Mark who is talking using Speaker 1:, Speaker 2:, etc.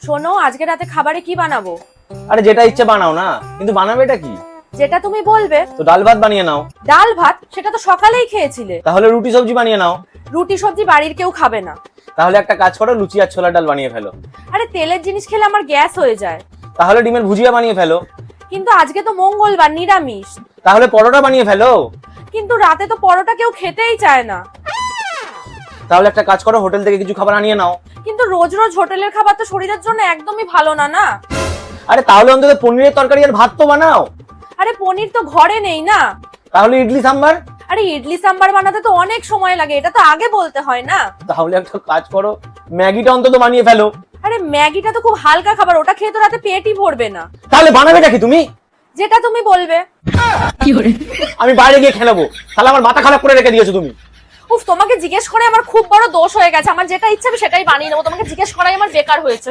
Speaker 1: শোনো, আজকে রাতে খাবারে কি বানাবো?
Speaker 2: আরে যেটা ইচ্ছে বানাও না, কিন্তু বানাবে এটা কি?
Speaker 1: যেটা তুমি বলবে।
Speaker 2: তো ডাল ভাত বানিয়ে নাও।
Speaker 1: ডাল ভাত? সেটা তো সকালেই খেয়েছিলে।
Speaker 2: তাহলে রুটি সবজি বানিয়ে নাও।
Speaker 1: রুটি সবজি বাড়ির কেউ খাবে না।
Speaker 2: তাহলে একটা কাজ করো, লুচি আর ছোলার ডাল বানিয়ে ফেলো।
Speaker 1: আরে তেলের জিনিস খেলে আমার গ্যাস হয়ে যায়।
Speaker 2: তাহলে ডিমের ভুজিয়া বানিয়ে ফেলো।
Speaker 1: কিন্তু আজকে তো মঙ্গলবার, নিরামিষ।
Speaker 2: তাহলে পরোটা বানিয়ে ফেলো।
Speaker 1: কিন্তু রাতে তো পরোটা কেউ খেতেই চায় না।
Speaker 2: তাহলে একটা কাজ করো, হোটেল থেকে কিছু খাবার আনিয়ে নাও।
Speaker 1: কিন্তু রোজ রোজ হোটেলের খাবার তো শরীরের জন্য একদমই ভালো না, না?
Speaker 2: আরে তাহলে অন্তত পনিরের তরকারি আর ভাত তো বানাও।
Speaker 1: আরে পনির তো ঘরে নেই না।
Speaker 2: তাহলে ইডলি সাম্বার।
Speaker 1: আরে ইডলি সাম্বার বানাতে তো অনেক সময় লাগে, এটা তো আগে বলতে হয় না?
Speaker 2: তাহলে একটা কাজ করো, ম্যাগিটা অন্তত বানিয়ে ফেলো।
Speaker 1: আরে ম্যাগিটা তো খুব হালকা খাবার, ওটা খেয়ে তো রাতে পেটই ভরবে না।
Speaker 2: তাহলে বানাবেটা কি তুমি?
Speaker 1: যেটা তুমি বলবে।
Speaker 2: আমি বাইরে গিয়ে খেয়ে নেবো। তাহলে আমার মাথা খারাপ করে রেখে দিয়েছো তুমি।
Speaker 1: উফ, তোমাকে জিজ্ঞেস করে আমার খুব বড় দোষ হয়ে গেছে। আমার যেটা ইচ্ছা আমি সেটাই বানিয়ে নেবো, তোমাকে জিজ্ঞেস করাই আমার বেকার হয়েছে।